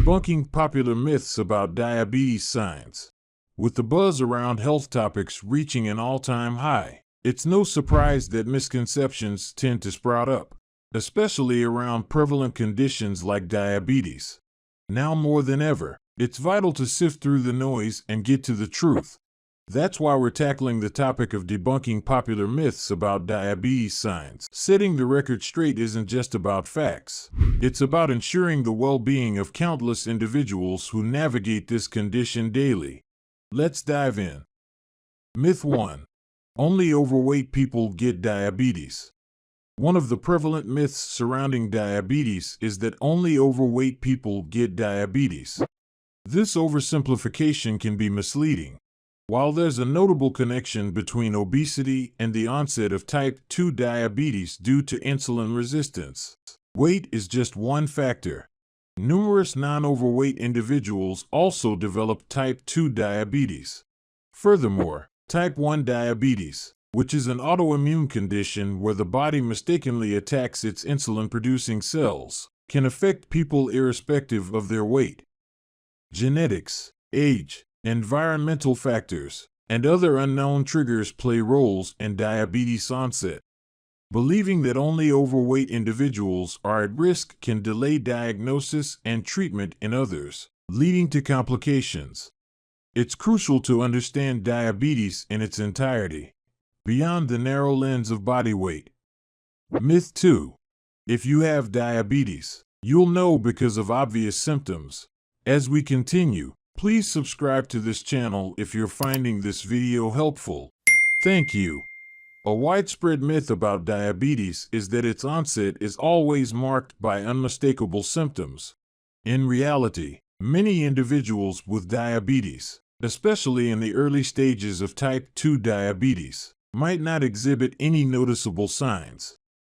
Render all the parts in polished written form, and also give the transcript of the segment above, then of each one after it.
Debunking popular myths about diabetes signs. With the buzz around health topics reaching an all-time high, it's no surprise that misconceptions tend to sprout up, especially around prevalent conditions like diabetes. Now more than ever, it's vital to sift through the noise and get to the truth. That's why we're tackling the topic of debunking popular myths about diabetes signs. Setting the record straight isn't just about facts. It's about ensuring the well-being of countless individuals who navigate this condition daily. Let's dive in. Myth 1. Only overweight people get diabetes. One of the prevalent myths surrounding diabetes is that only overweight people get diabetes. This oversimplification can be misleading. While there's a notable connection between obesity and the onset of type 2 diabetes due to insulin resistance, weight is just one factor. Numerous non-overweight individuals also develop type 2 diabetes. Furthermore, type 1 diabetes, which is an autoimmune condition where the body mistakenly attacks its insulin-producing cells, can affect people irrespective of their weight. Genetics, age, environmental factors, and other unknown triggers play roles in diabetes onset. Believing that only overweight individuals are at risk can delay diagnosis and treatment in others, leading to complications. It's crucial to understand diabetes in its entirety, beyond the narrow lens of body weight. Myth 2. If you have diabetes, you'll know because of obvious symptoms. As we continue, please subscribe to this channel if you're finding this video helpful. Thank you. A widespread myth about diabetes is that its onset is always marked by unmistakable symptoms. In reality, many individuals with diabetes, especially in the early stages of type 2 diabetes, might not exhibit any noticeable signs.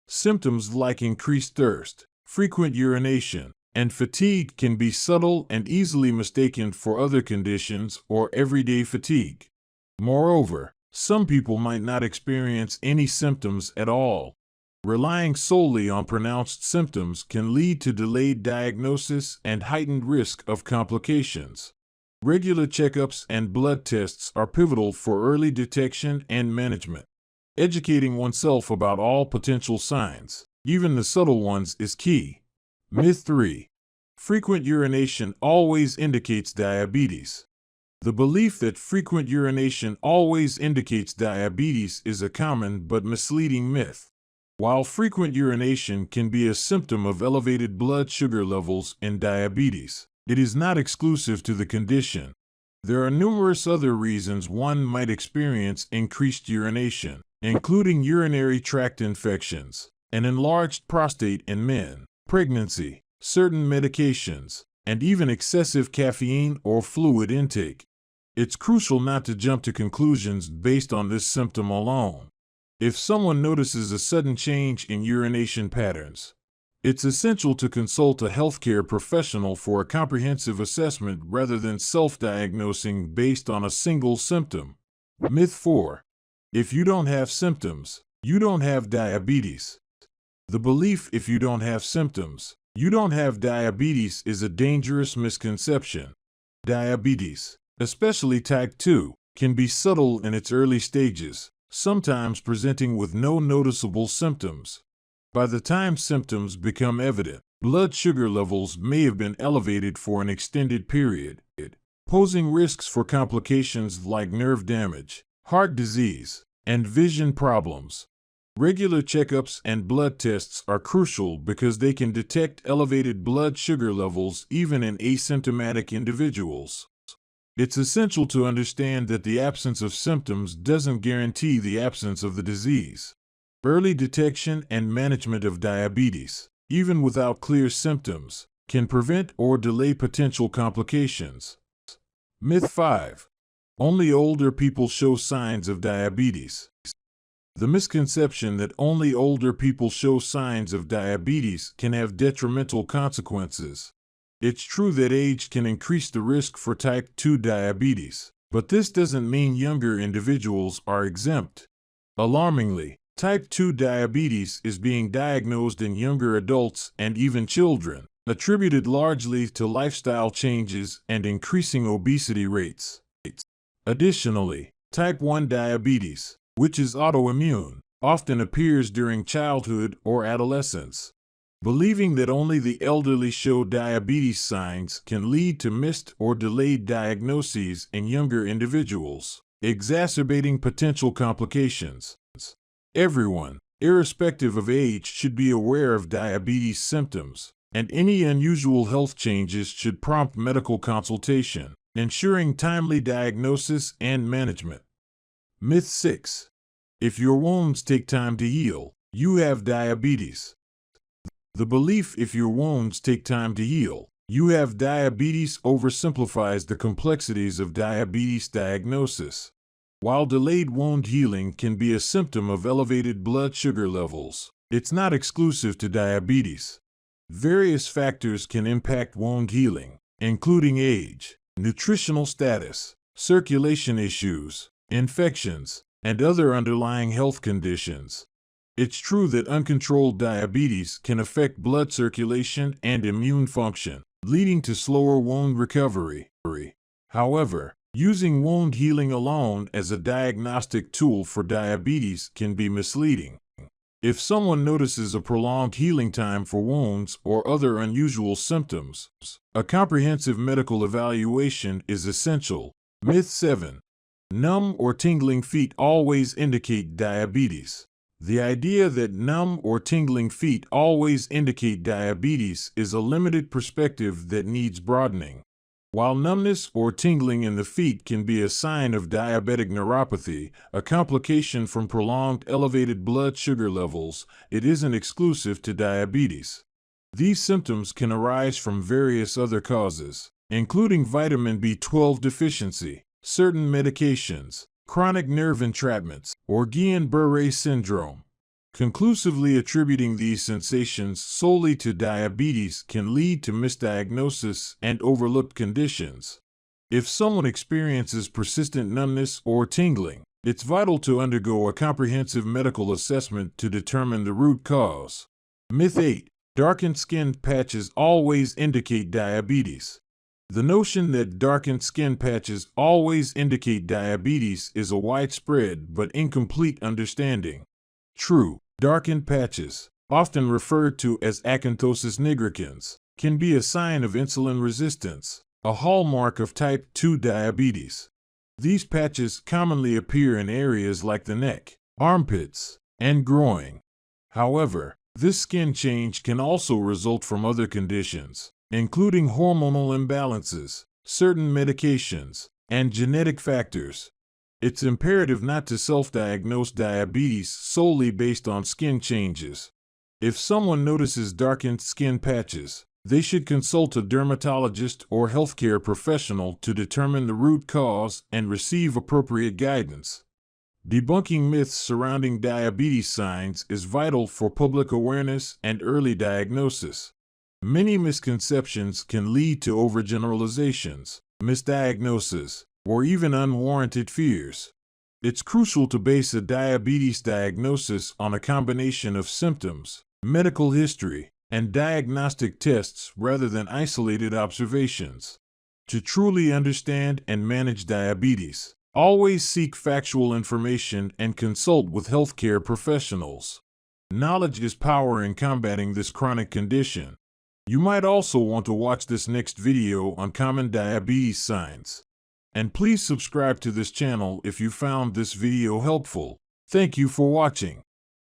Symptoms like increased thirst, frequent urination, and fatigue can be subtle and easily mistaken for other conditions or everyday fatigue. Moreover, some people might not experience any symptoms at all. Relying solely on pronounced symptoms can lead to delayed diagnosis and heightened risk of complications. Regular checkups and blood tests are pivotal for early detection and management. Educating oneself about all potential signs, even the subtle ones, is key. Myth 3. Frequent urination always indicates diabetes. The belief that frequent urination always indicates diabetes is a common but misleading myth. While frequent urination can be a symptom of elevated blood sugar levels in diabetes, it is not exclusive to the condition. There are numerous other reasons one might experience increased urination, including urinary tract infections, an enlarged prostate in men, pregnancy, certain medications, and even excessive caffeine or fluid intake. It's crucial not to jump to conclusions based on this symptom alone. If someone notices a sudden change in urination patterns, it's essential to consult a healthcare professional for a comprehensive assessment rather than self-diagnosing based on a single symptom. Myth 4. If you don't have symptoms, you don't have diabetes. The belief if you don't have symptoms, you don't have diabetes is a dangerous misconception. Diabetes, especially type 2, can be subtle in its early stages, sometimes presenting with no noticeable symptoms. By the time symptoms become evident, blood sugar levels may have been elevated for an extended period, posing risks for complications like nerve damage, heart disease, and vision problems. Regular checkups and blood tests are crucial because they can detect elevated blood sugar levels even in asymptomatic individuals. It's essential to understand that the absence of symptoms doesn't guarantee the absence of the disease. Early detection and management of diabetes, even without clear symptoms, can prevent or delay potential complications. Myth 5. Only older people show signs of diabetes. The misconception that only older people show signs of diabetes can have detrimental consequences. It's true that age can increase the risk for type 2 diabetes, but this doesn't mean younger individuals are exempt. Alarmingly, type 2 diabetes is being diagnosed in younger adults and even children, attributed largely to lifestyle changes and increasing obesity rates. Additionally, type 1 diabetes, which is autoimmune, often appears during childhood or adolescence. Believing that only the elderly show diabetes signs can lead to missed or delayed diagnoses in younger individuals, exacerbating potential complications. Everyone, irrespective of age, should be aware of diabetes symptoms, and any unusual health changes should prompt medical consultation, ensuring timely diagnosis and management. Myth 6. If your wounds take time to heal, you have diabetes. The belief if your wounds take time to heal, you have diabetes oversimplifies the complexities of diabetes diagnosis. While delayed wound healing can be a symptom of elevated blood sugar levels, it's not exclusive to diabetes. Various factors can impact wound healing, including age, nutritional status, circulation issues, infections, and other underlying health conditions. It's true that uncontrolled diabetes can affect blood circulation and immune function, leading to slower wound recovery. However, using wound healing alone as a diagnostic tool for diabetes can be misleading. If someone notices a prolonged healing time for wounds or other unusual symptoms, a comprehensive medical evaluation is essential. Myth 7. Numb or tingling feet always indicate diabetes. The idea that numb or tingling feet always indicate diabetes is a limited perspective that needs broadening. While numbness or tingling in the feet can be a sign of diabetic neuropathy, a complication from prolonged elevated blood sugar levels, it isn't exclusive to diabetes. These symptoms can arise from various other causes, including vitamin B12 deficiency, certain medications, chronic nerve entrapments, or Guillain-Barré syndrome. Conclusively attributing these sensations solely to diabetes can lead to misdiagnosis and overlooked conditions. If someone experiences persistent numbness or tingling, it's vital to undergo a comprehensive medical assessment to determine the root cause. Myth 8. Darkened skin patches always indicate diabetes. The notion that darkened skin patches always indicate diabetes is a widespread but incomplete understanding. True, darkened patches, often referred to as acanthosis nigricans, can be a sign of insulin resistance, a hallmark of type 2 diabetes. These patches commonly appear in areas like the neck, armpits, and groin. However, this skin change can also result from other conditions, including hormonal imbalances, certain medications, and genetic factors. It's imperative not to self-diagnose diabetes solely based on skin changes. If someone notices darkened skin patches, they should consult a dermatologist or healthcare professional to determine the root cause and receive appropriate guidance. Debunking myths surrounding diabetes signs is vital for public awareness and early diagnosis. Many misconceptions can lead to overgeneralizations, misdiagnosis, or even unwarranted fears. It's crucial to base a diabetes diagnosis on a combination of symptoms, medical history, and diagnostic tests rather than isolated observations. To truly understand and manage diabetes, always seek factual information and consult with healthcare professionals. Knowledge is power in combating this chronic condition. You might also want to watch this next video on common diabetes signs. And please subscribe to this channel if you found this video helpful. Thank you for watching.